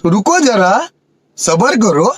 रुको जरा, सबर करो।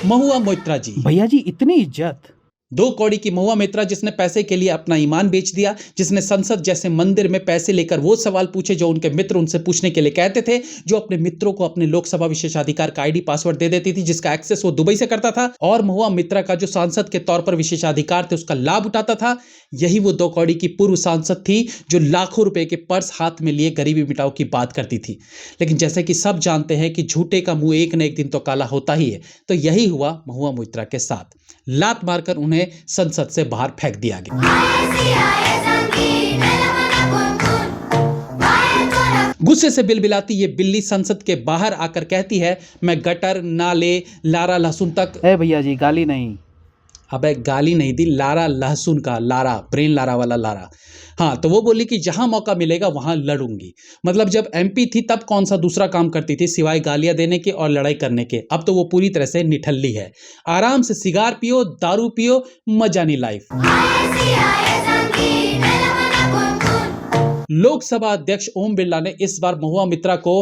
महुआ मोइत्रा जी, भैया जी इतनी इज्जत। 2 कौड़ी की महुआ मोइत्रा जिसने पैसे के लिए अपना ईमान बेच दिया, जिसने संसद जैसे मंदिर में पैसे लेकर वो सवाल पूछे जो उनके मित्र उनसे पूछने के लिए कहते थे, जो अपने मित्रों को अपने लोकसभा विशेषाधिकार का आईडी पासवर्ड दे देती थी, जिसका एक्सेस वो दुबई से करता था, और महुआ मोइत्रा का जो सांसद के तौर पर विशेषाधिकार थे उसका लाभ उठाता था। यही वो 2 कौड़ी की पूर्व सांसद थी जो लाखों रुपए के पर्स हाथ में लिए गरीबी मिटाओ की बात करती थी। लेकिन जैसे कि सब जानते हैं कि झूठे का मुंह एक न एक दिन तो काला होता ही है, तो यही हुआ महुआ मोइत्रा के साथ। लात मारकर उन्हें संसद से बाहर फेंक दिया गया। गुस्से से बिलबिलाती ये बिल्ली संसद के बाहर आकर कहती है, मैं गटर, नाले, लारा लहसुन तक। भैया जी गाली नहीं। अबे गाली नहीं दी, लारा लहसुन का लारा, ब्रेन लारा वाला लारा। हाँ, तो वो बोली कि जहां मौका मिलेगा वहां लड़ूंगी। मतलब जब एमपी थी तब कौन सा दूसरा काम करती थी सिवाय गालियां देने के और लड़ाई करने के। अब तो वो पूरी तरह से निठल्ली है। आराम से सिगार पियो, दारू पियो, मजा नहीं लाइफ। लोकसभा अध्यक्ष ओम बिरला ने इस बार महुआ मोइत्रा को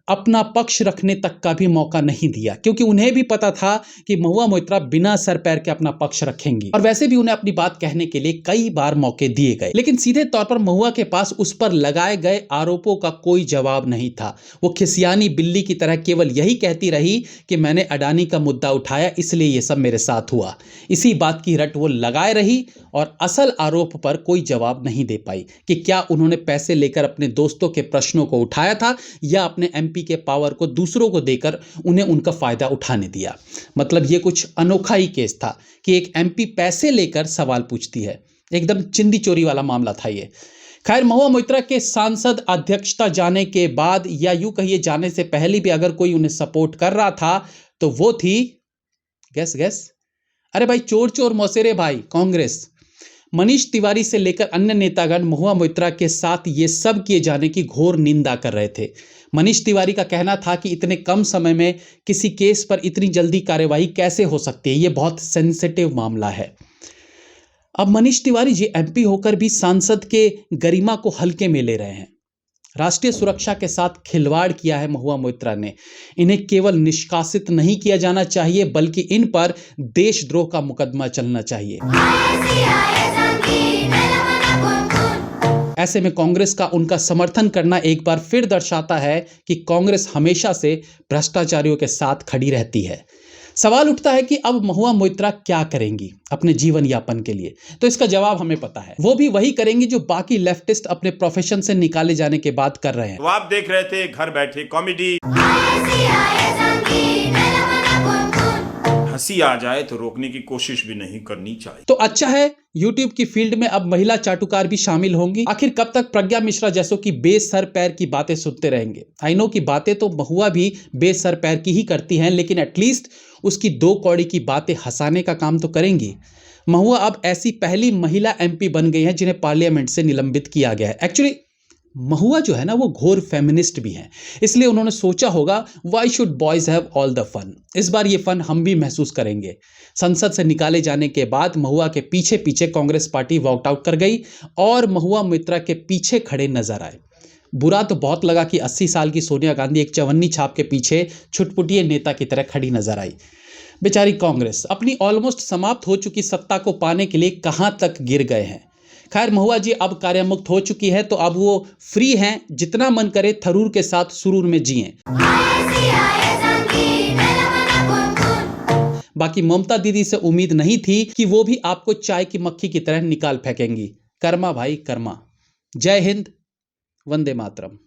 अपना पक्ष रखने तक का भी मौका नहीं दिया, क्योंकि उन्हें भी पता था कि महुआ मोइत्रा बिना सर पैर के अपना पक्ष रखेंगी, और वैसे भी उन्हें अपनी बात कहने के लिए कई बार मौके दिए गए। लेकिन सीधे तौर पर महुआ के पास उस पर लगाए गए आरोपों का कोई जवाब नहीं था। वो खिसियानी बिल्ली की तरह केवल यही कहती रही कि मैंने अडानी का मुद्दा उठाया इसलिए ये सब मेरे साथ हुआ। इसी बात की रट वो लगाए रही और असल आरोप पर कोई जवाब नहीं दे पाई कि क्या उन्होंने पैसे लेकर अपने दोस्तों के प्रश्नों को उठाया था या अपने एमपी के पावर को दूसरों को देकर उन्हें उनका फायदा उठाने दिया। मतलब ये कुछ अनोखा ही केस था कि एक एमपी पैसे लेकर सवाल पूछती है। एकदम चिंदी चोरी वाला मामला था ये। खैर, महुआ मोइत्रा के सांसद अध्यक्षता जाने के बाद, या यूं कहिए जाने से पहले भी अगर कोई उन्हें सपोर्ट कर रहा था तो वो थी गैस अरे भाई, चोर चोर मौसेरे भाई, कांग्रेस। मनीष तिवारी से लेकर अन्य नेतागण महुआ मोइत्रा के साथ ये सब किए जाने की घोर निंदा कर रहे थे। मनीष तिवारी का कहना था कि इतने कम समय में किसी केस पर इतनी जल्दी कार्यवाही कैसे हो सकती है, ये बहुत सेंसिटिव मामला है। अब मनीष तिवारी जी एमपी होकर भी सांसद के गरिमा को हल्के में ले रहे हैं। राष्ट्रीय सुरक्षा के साथ खिलवाड़ किया है महुआ मोइत्रा ने। इन्हें केवल निष्कासित नहीं किया जाना चाहिए बल्कि इन पर देशद्रोह का मुकदमा चलना चाहिए। ऐसे में कांग्रेस का उनका समर्थन करना एक बार फिर दर्शाता है कि कांग्रेस हमेशा से भ्रष्टाचारियों के साथ खड़ी रहती है। सवाल उठता है कि अब महुआ मोइत्रा क्या करेंगी अपने जीवन यापन के लिए। तो इसका जवाब हमें पता है, वो भी वही करेंगी जो बाकी लेफ्टिस्ट अपने प्रोफेशन से निकाले जाने के बाद कर रहे हैं। तो आप देख रहे थे घर बैठे कॉमेडी। हंसी आ जाए तो रोकने की कोशिश भी नहीं करनी चाहिए। तो अच्छा है, YouTube की फील्ड में अब महिला चाटुकार भी शामिल होंगी। आखिर कब तक प्रज्ञा मिश्रा जैसों की बेसर पैर की बातें सुनते रहेंगे। आई नो की बातें तो महुआ भी बेसर पैर की ही करती हैं, लेकिन एटलीस्ट उसकी 2 कौड़ी की बातें हंसाने का काम तो करेंगी। महुआ अब ऐसी पहली महिला एमपी बन गई हैं जिन्हें पार्लियामेंट से निलंबित किया गया है। एक्चुअली महुआ जो है ना वो घोर फेमिनिस्ट भी हैं, इसलिए उन्होंने सोचा होगा why should boys have all the fun. इस बार ये फन हम भी महसूस करेंगे। संसद से निकाले जाने के बाद महुआ के पीछे पीछे कांग्रेस पार्टी वॉकआउट आउट कर गई और महुआ मोइत्रा के पीछे खड़े नजर आए। बुरा तो बहुत लगा कि 80 साल की सोनिया गांधी एक चवन्नी छाप के पीछे छुटपुटिये नेता की तरह खड़ी नजर आई। बेचारी कांग्रेस अपनी ऑलमोस्ट समाप्त हो चुकी सत्ता को पाने के लिए कहां तक गिर गए हैं। खैर, महुआ जी अब कार्यमुक्त हो चुकी है तो अब वो फ्री हैं, जितना मन करे थरूर के साथ सुरूर में जिएं। बाकी ममता दीदी से उम्मीद नहीं थी कि वो भी आपको चाय की मक्खी की तरह निकाल फेंकेंगी। कर्मा भाई कर्मा। जय हिंद, वंदे मातरम।